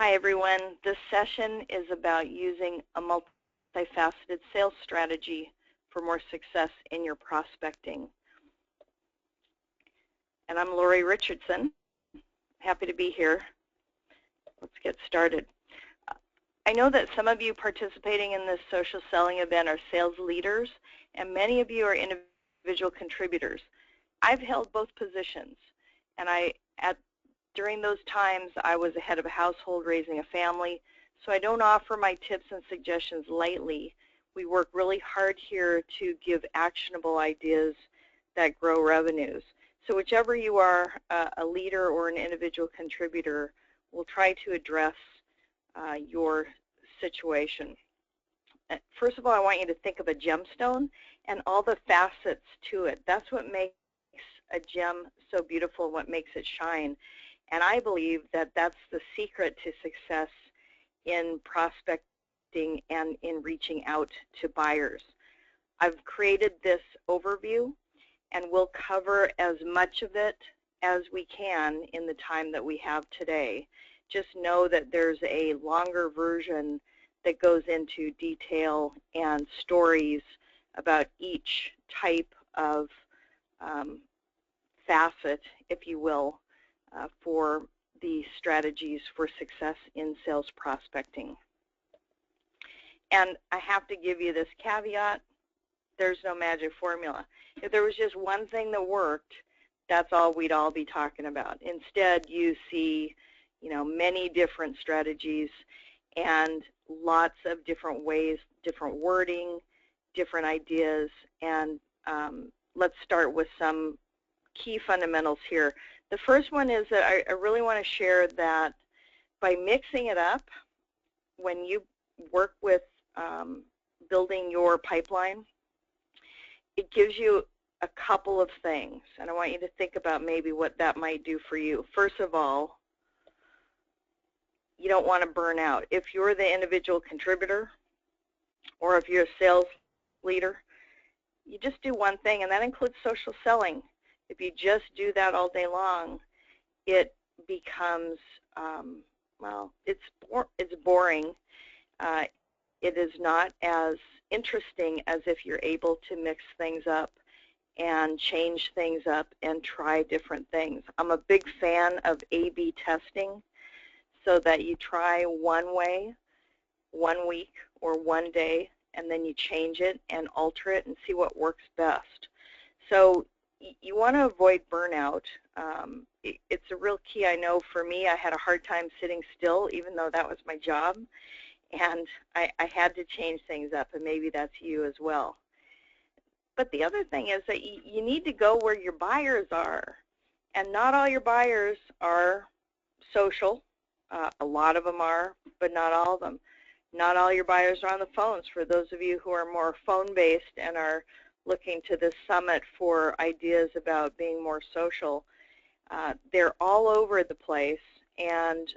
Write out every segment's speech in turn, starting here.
Hi everyone. This session is about using a multifaceted sales strategy for more success in your prospecting. And I'm LorI Richardson. Happy to be here. Let's get started. I know that some of you participating in this social selling event are sales leaders, and many of you are individual contributors. I've held both positions, and during those times, I was a head of a household raising a family, so I don't offer my tips and suggestions lightly. We work really hard here to give actionable ideas that grow revenues. So whichever you are, a leader or an individual contributor, we'll try to address your situation. First of all, I want you to think of a gemstone and all the facets to it. That's what makes a gem so beautiful, what makes it shine. And I believe that that's the secret to success in prospecting and in reaching out to buyers. I've created this overview, and we'll cover as much of it as we can in the time that we have today. Just know that there's a longer version that goes into detail and stories about each type of facet, if you will, for the strategies for success in sales prospecting. And I have to give you this caveat, there's no magic formula. If there was just one thing that worked, that's all we'd all be talking about. Instead, you see, many different strategies and lots of different ways, different wording, different ideas, and let's start with some key fundamentals here. The first one is that I really want to share that by mixing it up, when you work with building your pipeline, it gives you a couple of things, and I want you to think about maybe what that might do for you. First of all, you don't want to burn out. If you're the individual contributor or if you're a sales leader, you just do one thing, and that includes social selling. If you just do that all day long, it becomes, well, it's boring. It is not as interesting as if you're able to mix things up and change things up and try different things. I'm a big fan of A/B testing, so that you try one way, 1 week or 1 day, and then you change it and alter it and see what works best. So you want to avoid burnout. It's a real key. I know for me, I had a hard time sitting still, even though that was my job, and I had to change things up, and maybe that's you as well. But the other thing is that you need to go where your buyers are, and not all your buyers are social. A lot of them are, but not all of them. Not all your buyers are on the phones. For those of you who are more phone-based and are looking to this summit for ideas about being more social, they're all over the place, and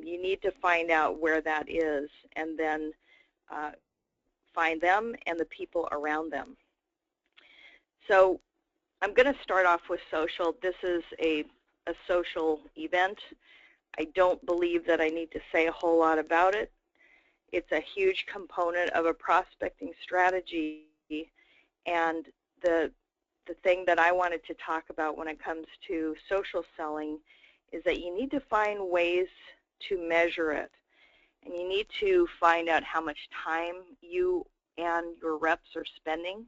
you need to find out where that is, and then find them and the people around them. So I'm going to start off with social. This is a social event. I don't believe that I need to say a whole lot about it. It's a huge component of a prospecting strategy, and the thing that I wanted to talk about when it comes to social selling is that you need to find ways to measure it, and you need to find out how much time you and your reps are spending.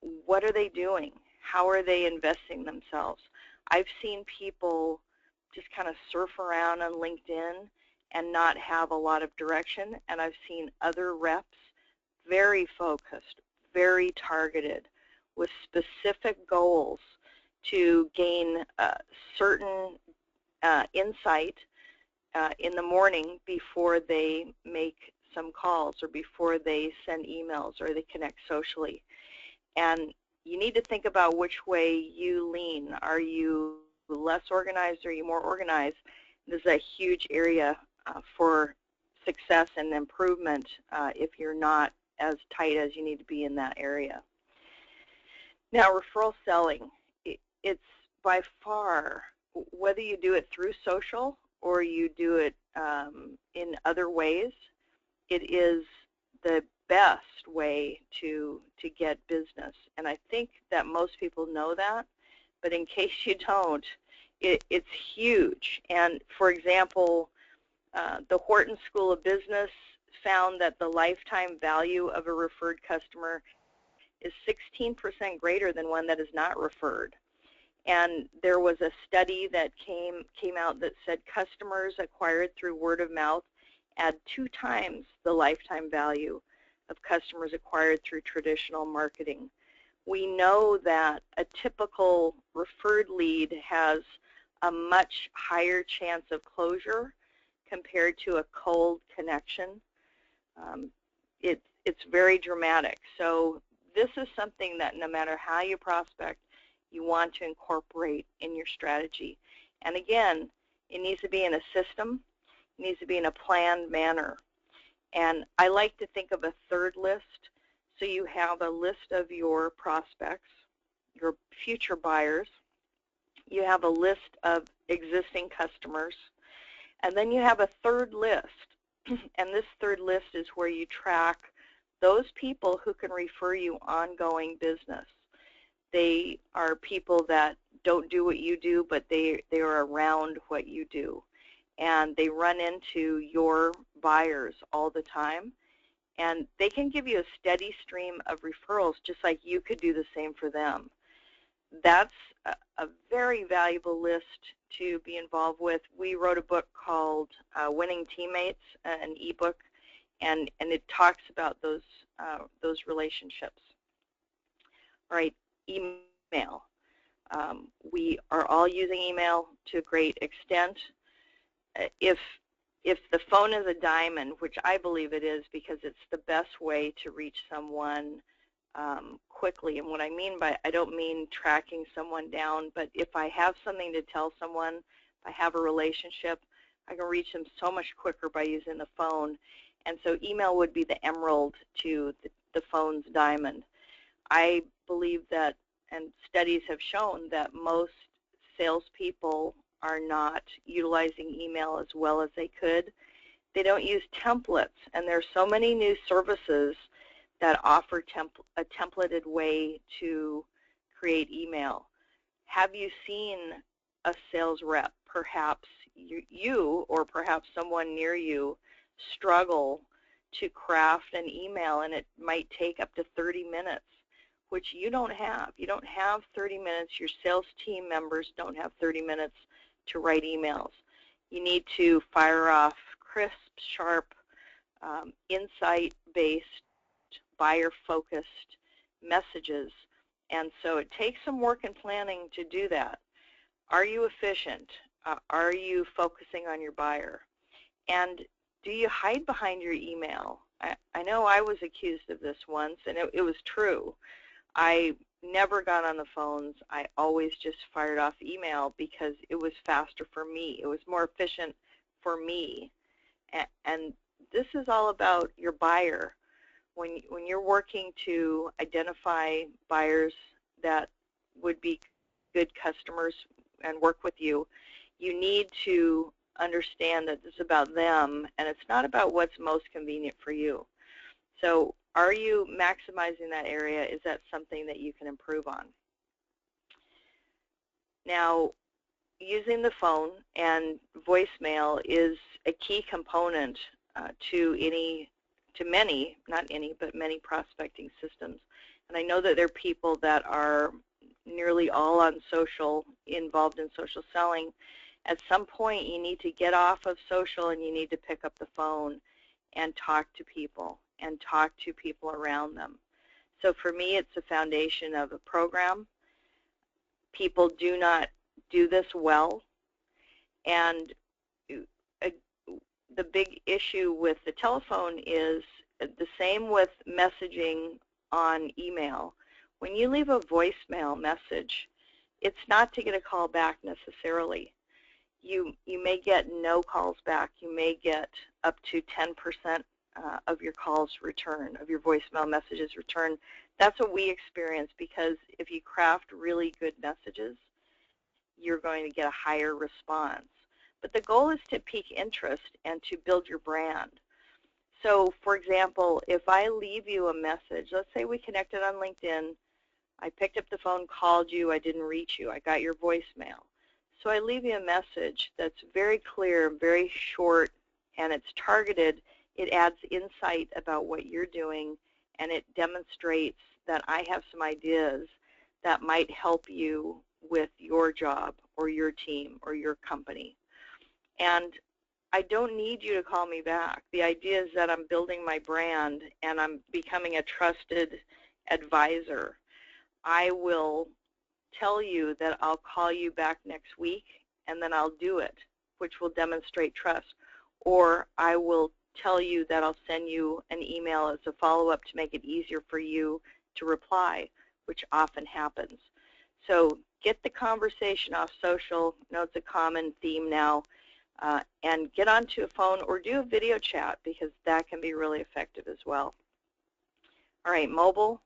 What are they doing? How are they investing themselves? I've seen people just kind of surf around on LinkedIn and not have a lot of direction, and I've seen other reps very focused, very targeted, with specific goals to gain certain insight in the morning before they make some calls or before they send emails or they connect socially. And you need to think about which way you lean. Are you less organized, or are you more organized? This is a huge area for success and improvement if you're not as tight as you need to be in that area. Now, referral selling, it's by far, whether you do it through social or you do it in other ways, it is the best way to get business. And I think that most people know that, but in case you don't, it's huge. And for example, the Wharton School of Business found that the lifetime value of a referred customer is 16% greater than one that is not referred. And there was a study that came out that said customers acquired through word of mouth add 2 times the lifetime value of customers acquired through traditional marketing. We know that a typical referred lead has a much higher chance of closure compared to a cold connection. It's very dramatic. So this is something that no matter how you prospect, you want to incorporate in your strategy. And again, it needs to be in a system. It needs to be in a planned manner. And I like to think of a third list. So you have a list of your prospects, your future buyers. You have a list of existing customers. And then you have a third list. And this third list is where you track those people who can refer you ongoing business. They are people that don't do what you do, but they are around what you do. And they run into your buyers all the time. And they can give you a steady stream of referrals just like you could do the same for them. That's a very valuable list to be involved with. We wrote a book called Winning Teammates, an ebook, and it talks about those relationships. All right, email. We are all using email to a great extent. If the phone is a diamond, which I believe it is because it's the best way to reach someone quickly, and what I mean by, I don't mean tracking someone down, but if I have something to tell someone, if I have a relationship, I can reach them so much quicker by using the phone. And so email would be the emerald to the phone's diamond. I believe that, and studies have shown that most salespeople are not utilizing email as well as they could. They don't use templates, and there are so many new services that offer a templated way to create email. Have you seen a sales rep, perhaps you or perhaps someone near you, struggle to craft an email, and it might take up to 30 minutes, which you don't have. You don't have 30 minutes. Your sales team members don't have 30 minutes to write emails. You need to fire off crisp, sharp, insight-based, buyer-focused messages. And so it takes some work and planning to do that. Are you efficient? Are you focusing on your buyer? And do you hide behind your email? I know I was accused of this once, and it was true. I never got on the phones. I always just fired off email because it was faster for me. It was more efficient for me. And this is all about your buyer. When you're working to identify buyers that would be good customers and work with you, you need to understand that this is about them, and it's not about what's most convenient for you. So are you maximizing that area? Is that something that you can improve on? Now, using the phone and voicemail is a key component to many, not any, but many prospecting systems. And I know that there are people that are nearly all on social, involved in social selling. At some point, you need to get off of social and you need to pick up the phone and talk to people around them. So for me, it's a foundation of a program. People do not do this well. And the big issue with the telephone is the same with messaging on email. When you leave a voicemail message, it's not to get a call back necessarily. You may get no calls back. You may get up to 10% of your calls return, of your voicemail messages return. That's what we experience, because if you craft really good messages, you're going to get a higher response. But the goal is to pique interest and to build your brand. So, for example, if I leave you a message, let's say we connected on LinkedIn, I picked up the phone, called you, I didn't reach you, I got your voicemail. So I leave you a message that's very clear, very short, and it's targeted. It adds insight about what you're doing, and it demonstrates that I have some ideas that might help you with your job or your team or your company. And I don't need you to call me back. The idea is that I'm building my brand and I'm becoming a trusted advisor. I will tell you that I'll call you back next week, and then I'll do it, which will demonstrate trust. Or I will tell you that I'll send you an email as a follow-up to make it easier for you to reply, which often happens. So get the conversation off social. I know it's a common theme now. And get onto a phone or do a video chat, because that can be really effective as well. All right, mobile.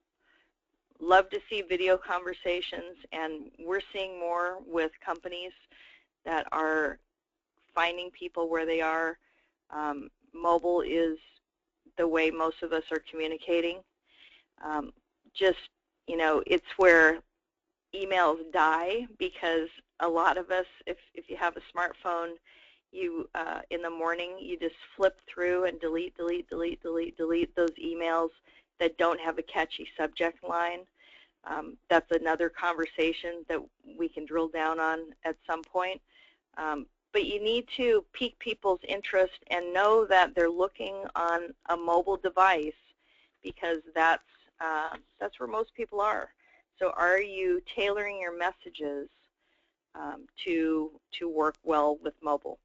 Love to see video conversations, and we're seeing more with companies that are finding people where they are. Mobile is the way most of us are communicating. It's where emails die, because a lot of us, if you have a smartphone, you in the morning you just flip through and delete those emails that don't have a catchy subject line. That's another conversation that we can drill down on at some point. But you need to pique people's interest and know that they're looking on a mobile device, because that's where most people are. So are you tailoring your messages to work well with mobile?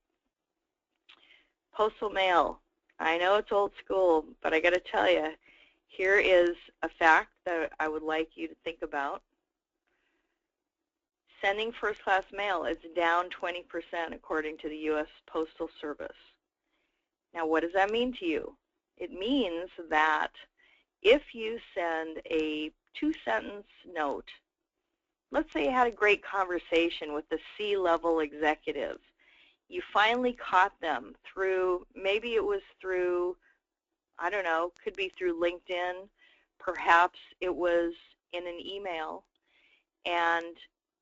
Postal mail. I know it's old school, but I got to tell you, here is a fact that I would like you to think about. Sending first-class mail is down 20% according to the U.S. Postal Service. Now, what does that mean to you? It means that if you send a 2-sentence note, let's say you had a great conversation with the C-level executive, you finally caught them through, maybe it was through, I don't know, could be through LinkedIn, perhaps it was in an email, and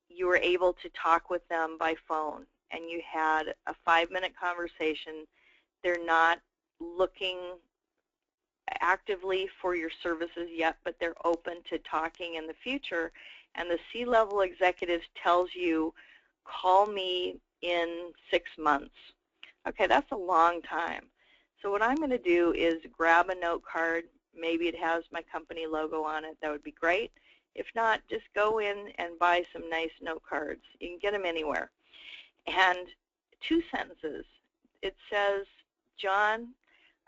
you were able to talk with them by phone, and you had a 5-minute conversation. They're not looking actively for your services yet, but they're open to talking in the future, and the C-level executive tells you, call me in 6 months. Okay, that's a long time. So what I'm going to do is grab a note card. Maybe it has my company logo on it. That would be great. If not, just go in and buy some nice note cards. You can get them anywhere. And 2 sentences. It says, John,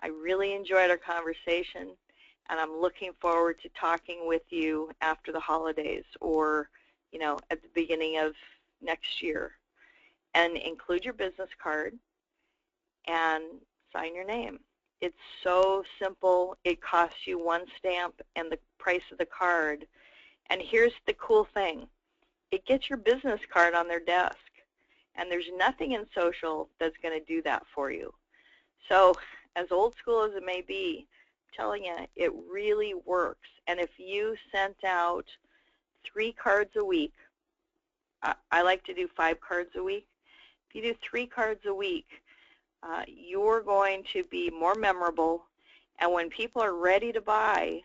I really enjoyed our conversation, and I'm looking forward to talking with you after the holidays, or at the beginning of next year. And include your business card and sign your name. It's so simple. It costs you 1 stamp and the price of the card. And here's the cool thing. It gets your business card on their desk. And there's nothing in social that's going to do that for you. So as old school as it may be, I'm telling you, it really works. And if you sent out 3 cards a week, I like to do 5 cards a week. If you do 3 cards a week, you're going to be more memorable, and when people are ready to buy,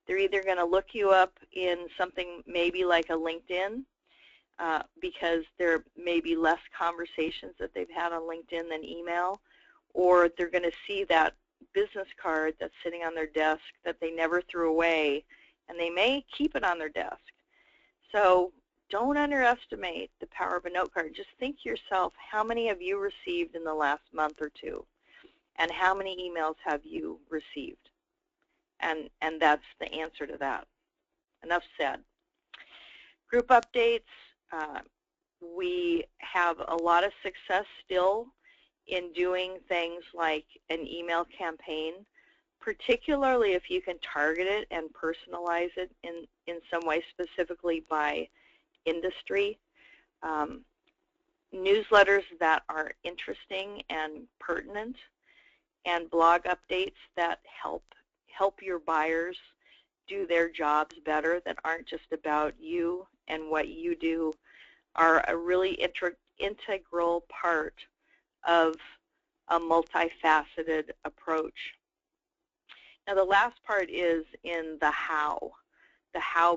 they're either going to look you up in something maybe like a LinkedIn, because there may be less conversations that they've had on LinkedIn than email, or they're going to see that business card that's sitting on their desk that they never threw away, and they may keep it on their desk. So don't underestimate the power of a note card. Just think to yourself, how many have you received in the last month or 2? And how many emails have you received? And that's the answer to that. Enough said. Group updates. We have a lot of success still in doing things like an email campaign, particularly if you can target it and personalize it in some way, specifically by industry. newsletters that are interesting and pertinent, and blog updates that help your buyers do their jobs better, that aren't just about you and what you do, are a really integral part of a multifaceted approach. Now, the last part is in the how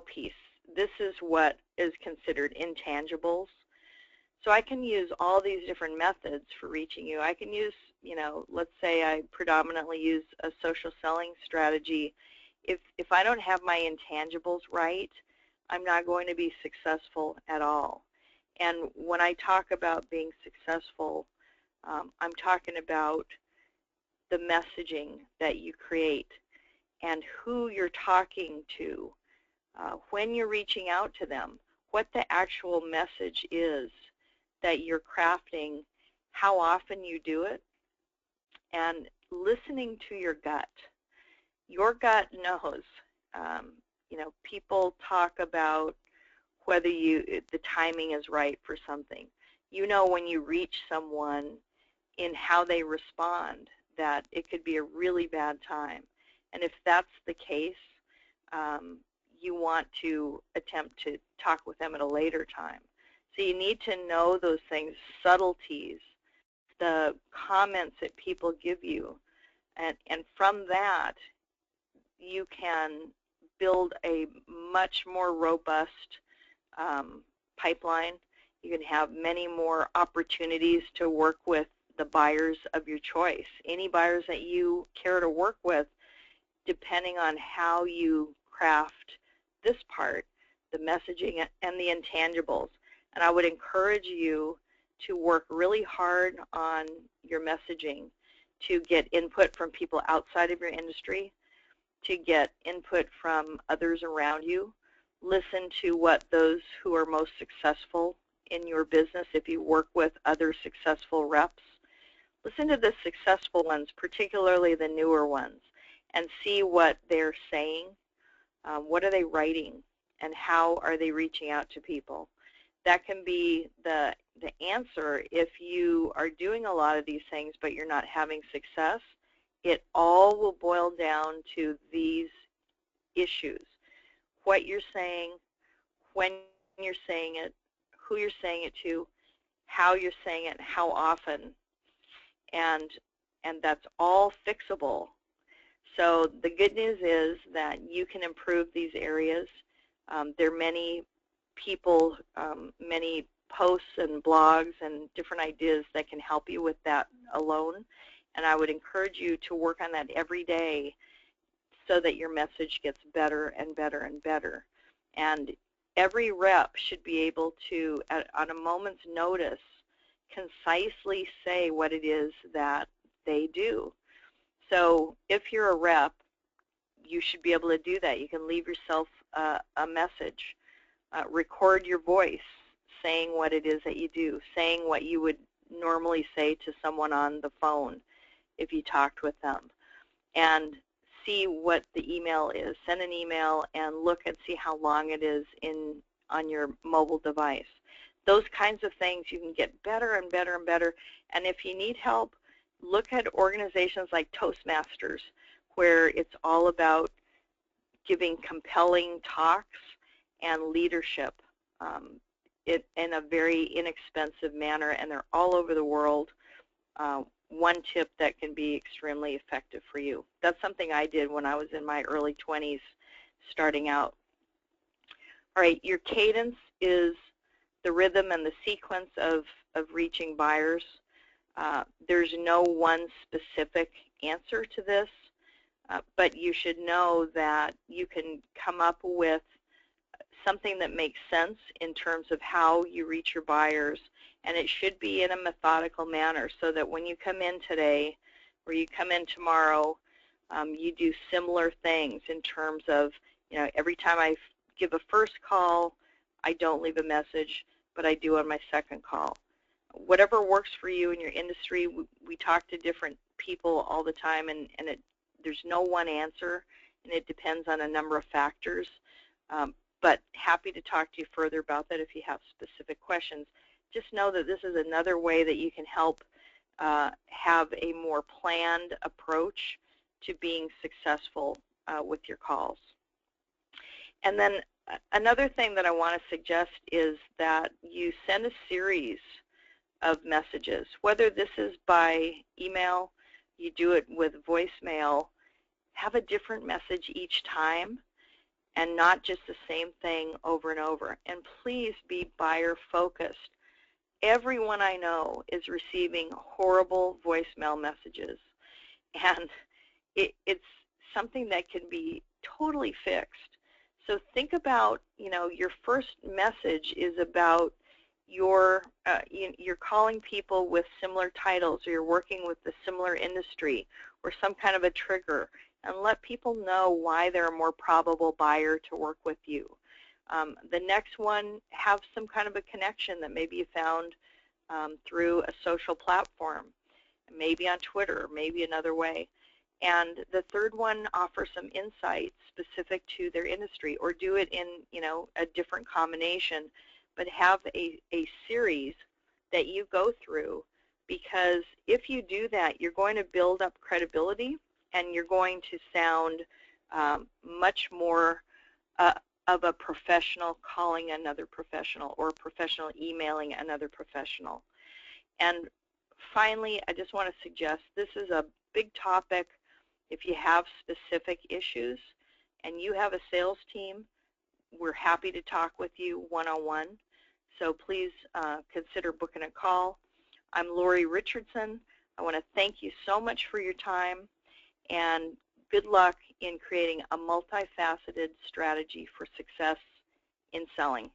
piece. This is what is considered intangibles. So I can use all these different methods for reaching you. I can use, let's say I predominantly use a social selling strategy. If I don't have my intangibles right, I'm not going to be successful at all. And when I talk about being successful, I'm talking about the messaging that you create and who you're talking to, when you're reaching out to them, what the actual message is that you're crafting, how often you do it, and listening to your gut. Your gut knows. People talk about whether the timing is right for something. You know when you reach someone in how they respond that it could be a really bad time. And if that's the case, you want to attempt to talk with them at a later time. So you need to know those things, subtleties, the comments that people give you, and from that you can build a much more robust pipeline. You can have many more opportunities to work with the buyers of your choice, any buyers that you care to work with, depending on how you craft this part, the messaging and the intangibles. And I would encourage you to work really hard on your messaging, to get input from people outside of your industry, to get input from others around you. Listen to what those who are most successful in your business, if you work with other successful reps, listen to the successful ones, particularly the newer ones, and see what they're saying. What are they writing, and how are they reaching out to people? That can be the answer if you are doing a lot of these things but you're not having success. It all will boil down to these issues: what you're saying, when you're saying it, who you're saying it to, how you're saying it, how often, and that's all fixable. So the good news is that you can improve these areas. There are many people, many posts and blogs and different ideas that can help you with that alone. And I would encourage you to work on that every day so that your message gets better and better and better. And every rep should be able to, on a moment's notice, concisely say what it is that they do. So if you're a rep, you should be able to do that. You can leave yourself a message. Record your voice saying what it is that you do, saying what you would normally say to someone on the phone if you talked with them, and see what the email is. Send an email and look and see how long it is on your mobile device. Those kinds of things, you can get better and better and better. And if you need help, look at organizations like Toastmasters, where it's all about giving compelling talks and leadership in a very inexpensive manner, and they're all over the world. One tip that can be extremely effective for you. That's something I did when I was in my early 20s starting out. All right, your cadence is the rhythm and the sequence of reaching buyers. There's no one specific answer to this, but you should know that you can come up with something that makes sense in terms of how you reach your buyers, and it should be in a methodical manner so that when you come in today or you come in tomorrow, you do similar things in terms of, every time I give a first call, I don't leave a message, but I do on my second call. Whatever works for you in your industry, we talk to different people all the time, and there's no one answer, and it depends on a number of factors. But happy to talk to you further about that if you have specific questions. just know that this is another way that you can help have a more planned approach to being successful with your calls. And then another thing that I want to suggest is that you send a series of messages, whether this is by email, you do it with voicemail, have a different message each time and not just the same thing over and over. And please be buyer focused. Everyone I know is receiving horrible voicemail messages, and it's something that can be totally fixed. So think about, your first message is about you're calling people with similar titles, or you're working with a similar industry or some kind of a trigger, and let people know why they're a more probable buyer to work with you. The next one, have some kind of a connection that maybe you found through a social platform, maybe on Twitter, maybe another way. And the third one, offer some insight specific to their industry, or do it in a different combination, but have a series that you go through, because if you do that, you're going to build up credibility and you're going to sound much more of a professional calling another professional, or a professional emailing another professional. And finally, I just want to suggest, this is a big topic. If you have specific issues and you have a sales team, we're happy to talk with you one-on-one. So please consider booking a call. I'm LorI Richardson. I want to thank you so much for your time, and good luck in creating a multifaceted strategy for success in selling.